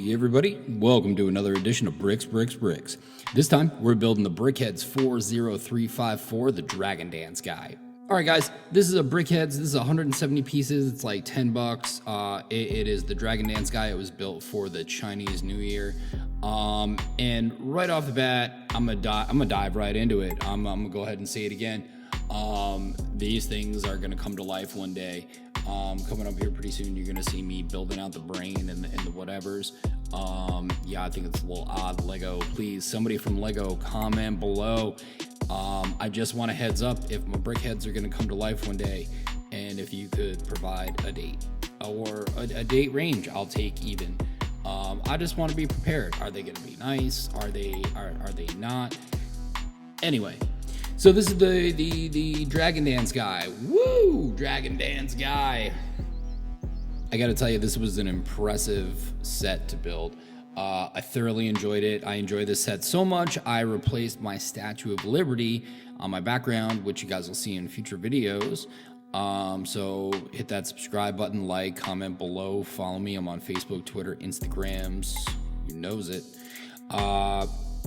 Hey everybody, welcome to another edition of Bricks, Bricks, Bricks. This time we're building the BRICKSBRICKS 40354, the Dragon Dance guy. Alright guys, this is a BRICKSBRICKS, this is 170 pieces, it's like 10 bucks. It is the Dragon Dance guy. It was built for the Chinese New Year. And right off the bat, I'm gonna dive right into it. I'm gonna go ahead and say it again. These things are gonna come to life one day. Coming up here pretty soon, you're gonna see me building out the brain and the whatevers. Yeah, I think it's a little odd. Lego, please, somebody from Lego, comment below. I just want a heads up if my brick heads are gonna come to life one day, and if you could provide a date or a date range, I'll take even. I just want to be prepared. Are they gonna be nice? Are they not? Anyway. So this is the Dragon Dance guy. Woo! Dragon Dance guy. I gotta tell you, this was an impressive set to build. I thoroughly enjoyed it. I enjoyed this set so much, I replaced my Statue of Liberty on my background, which you guys will see in future videos. So hit that subscribe button, like, comment below, follow me. I'm on Facebook, Twitter, Instagrams. You knows it.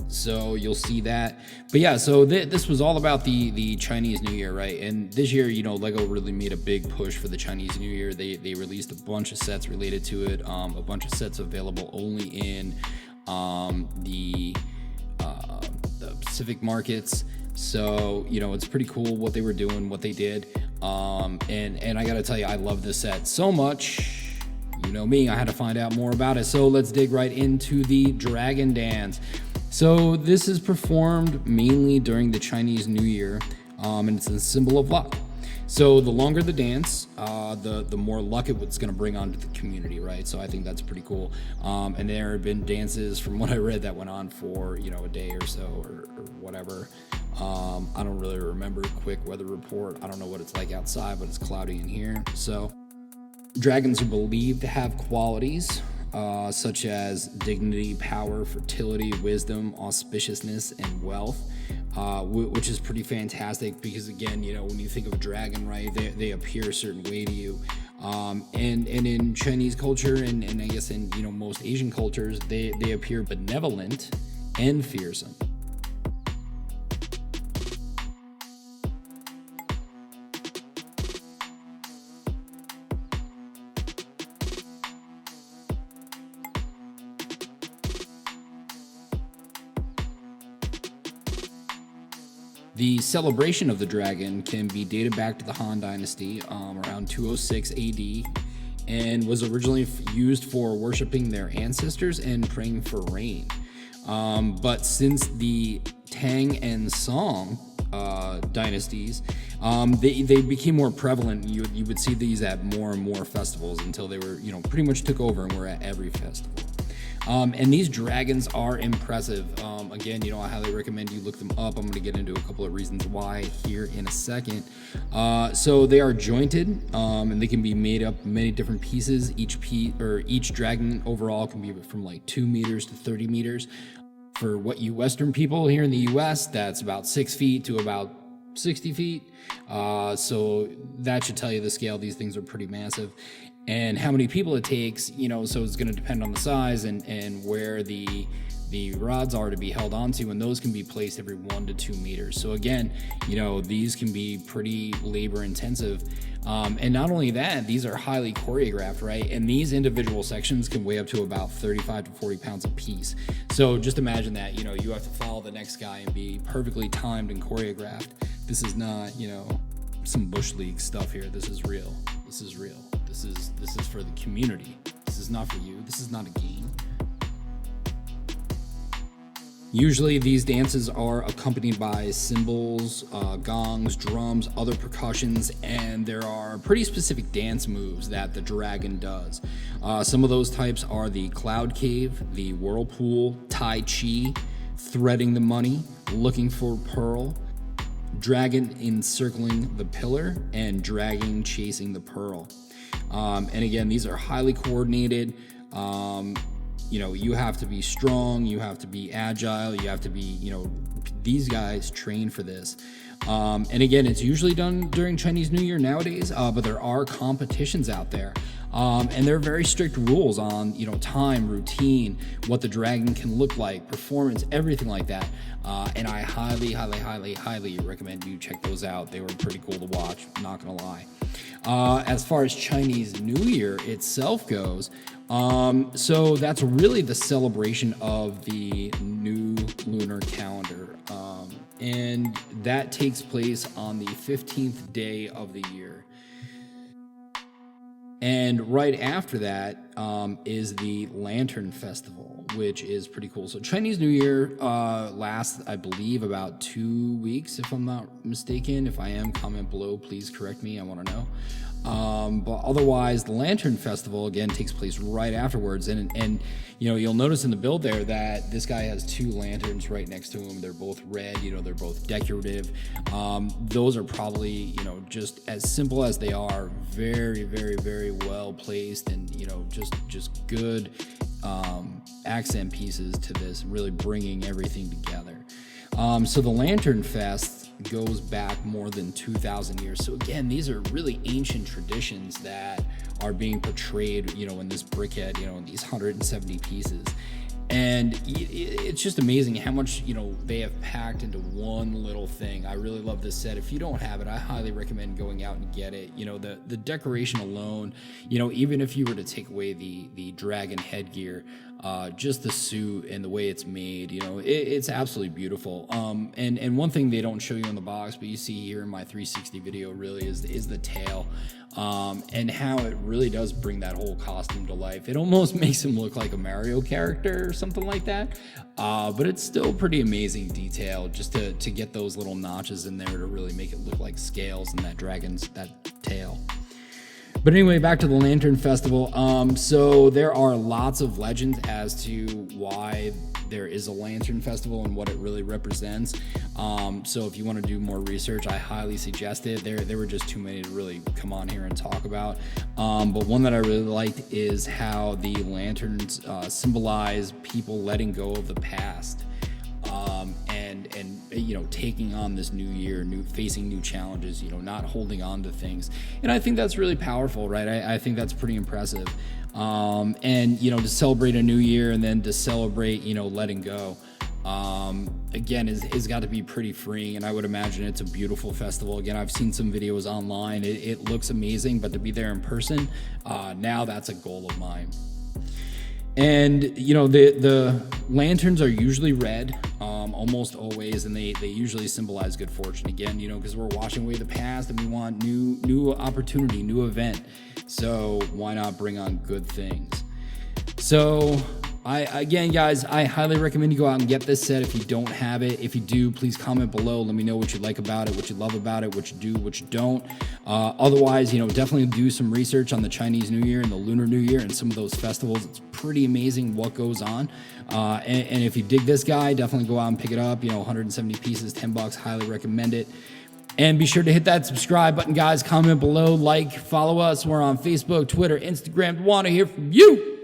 So you'll see that. But yeah, so this was all about the Chinese New Year, right? And this year, you know, Lego really made a big push for the Chinese New Year. They released a bunch of sets related to it, a bunch of sets available only in the Pacific markets. So, you know, it's pretty cool what they were doing, what they did. And I gotta tell you, I love this set so much. You know me, I had to find out more about it. So let's dig right into the Dragon Dance. So this is performed mainly during the Chinese New Year, and it's a symbol of luck. So the longer the dance, the more luck it's going to bring onto the community, right? So I think that's pretty cool. And there have been dances, from what I read, that went on for, you know, a day or so or whatever. I don't really remember. Quick weather report. I don't know what it's like outside, but it's cloudy in here. So dragons are believed to have qualities such as dignity, power, fertility, wisdom, auspiciousness, and wealth, which is pretty fantastic because, again, you know, when you think of a dragon, right, they appear a certain way to you. And in Chinese culture and I guess in, you know, most Asian cultures, they appear benevolent and fearsome. The celebration of the dragon can be dated back to the Han Dynasty, around 206 AD, and was originally used for worshiping their ancestors and praying for rain. But since the Tang and Song dynasties, they became more prevalent. You would see these at more and more festivals until they were, you know, pretty much took over and were at every festival. And these dragons are impressive. Again, you know, I highly recommend you look them up. I'm going to get into a couple of reasons why here in a second. So they are jointed, and they can be made up many different pieces. Each dragon overall can be from like 2 meters to 30 meters. For what you Western people here in the US, that's about 6 feet to about 60 feet. So that should tell you the scale. These things are pretty massive. And how many people it takes, you know, so it's going to depend on the size and where the rods are to be held onto, and those can be placed every 1 to 2 meters. So again, you know, these can be pretty labor intensive. And not only that, these are highly choreographed, right? And these individual sections can weigh up to about 35 to 40 pounds a piece. So just imagine that, you know, you have to follow the next guy and be perfectly timed and choreographed. This is not, you know, some Bush League stuff here. This is real. This is real. This is for the community. This is not for you. This is not a game. Usually these dances are accompanied by cymbals, gongs, drums, other percussions, and there are pretty specific dance moves that the dragon does. Some of those types are the cloud cave, the whirlpool, tai chi, threading the money, looking for pearl, dragon encircling the pillar, and dragging chasing the pearl. And again, these are highly coordinated. You know, you have to be strong, you have to be agile, you have to be, you know, these guys train for this. And again, it's usually done during Chinese New Year nowadays, but there are competitions out there. And there are very strict rules on, you know, time, routine, what the dragon can look like, performance, everything like that. And I highly, highly, highly, highly recommend you check those out. They were pretty cool to watch, not gonna lie. As far as Chinese New Year itself goes, so that's really the celebration of the new lunar calendar. And that takes place on the 15th day of the year. And right after that is the Lantern Festival, which is pretty cool. So Chinese New Year lasts, I believe, about 2 weeks, if I'm not mistaken. If I am, comment below, please correct me, I want to know. But otherwise, the Lantern Festival, again, takes place right afterwards. And you know, you'll notice in the build there that this guy has 2 lanterns right next to him. They're both red, you know, they're both decorative. Those are probably, you know, just as simple as they are, very, very, very well placed, and, you know, just good accent pieces to this, really bringing everything together. So the Lantern Fest goes back more than 2,000 years. So again, these are really ancient traditions that are being portrayed, you know, in this brickhead, you know, in these 170 pieces. And it's just amazing how much, you know, they have packed into one little thing. I really love this set. If you don't have it, I highly recommend going out and get it. You know, the decoration alone, you know, even if you were to take away the dragon headgear, just the suit and the way it's made, you know, it's absolutely beautiful. And one thing they don't show you in the box, but you see here in my 360 video, really is the tail. And how it really does bring that whole costume to life. It almost makes him look like a Mario character or something like that. But it's still pretty amazing detail just to get those little notches in there to really make it look like scales and that dragon's, that tail. But anyway, back to the Lantern Festival. So there are lots of legends as to why there is a Lantern Festival and what it really represents. So if you want to do more research, I highly suggest it. There were just too many to really come on here and talk about. But one that I really liked is how the lanterns symbolize people letting go of the past. And you know, taking on this new year, facing new challenges, you know, not holding on to things. And I think that's really powerful, right? I think that's pretty impressive. And, you know, to celebrate a new year and then to celebrate, you know, letting go, again, is got to be pretty freeing. And I would imagine it's a beautiful festival. Again, I've seen some videos online. It looks amazing, but to be there in person, now that's a goal of mine. And, you know, the lanterns are usually red, almost always, and they usually symbolize good fortune. Again, you know, because we're washing away the past and we want new opportunity, new event. So why not bring on good things? So again, guys, I highly recommend you go out and get this set if you don't have it. If you do, please comment below. Let me know what you like about it, what you love about it, what you do, what you don't. Otherwise, you know, definitely do some research on the Chinese New Year and the Lunar New Year and some of those festivals. It's pretty amazing what goes on. And if you dig this guy, definitely go out and pick it up. You know, 170 pieces, $10. Highly recommend it. And be sure to hit that subscribe button, guys. Comment below, like, follow us. We're on Facebook, Twitter, Instagram. Want to hear from you.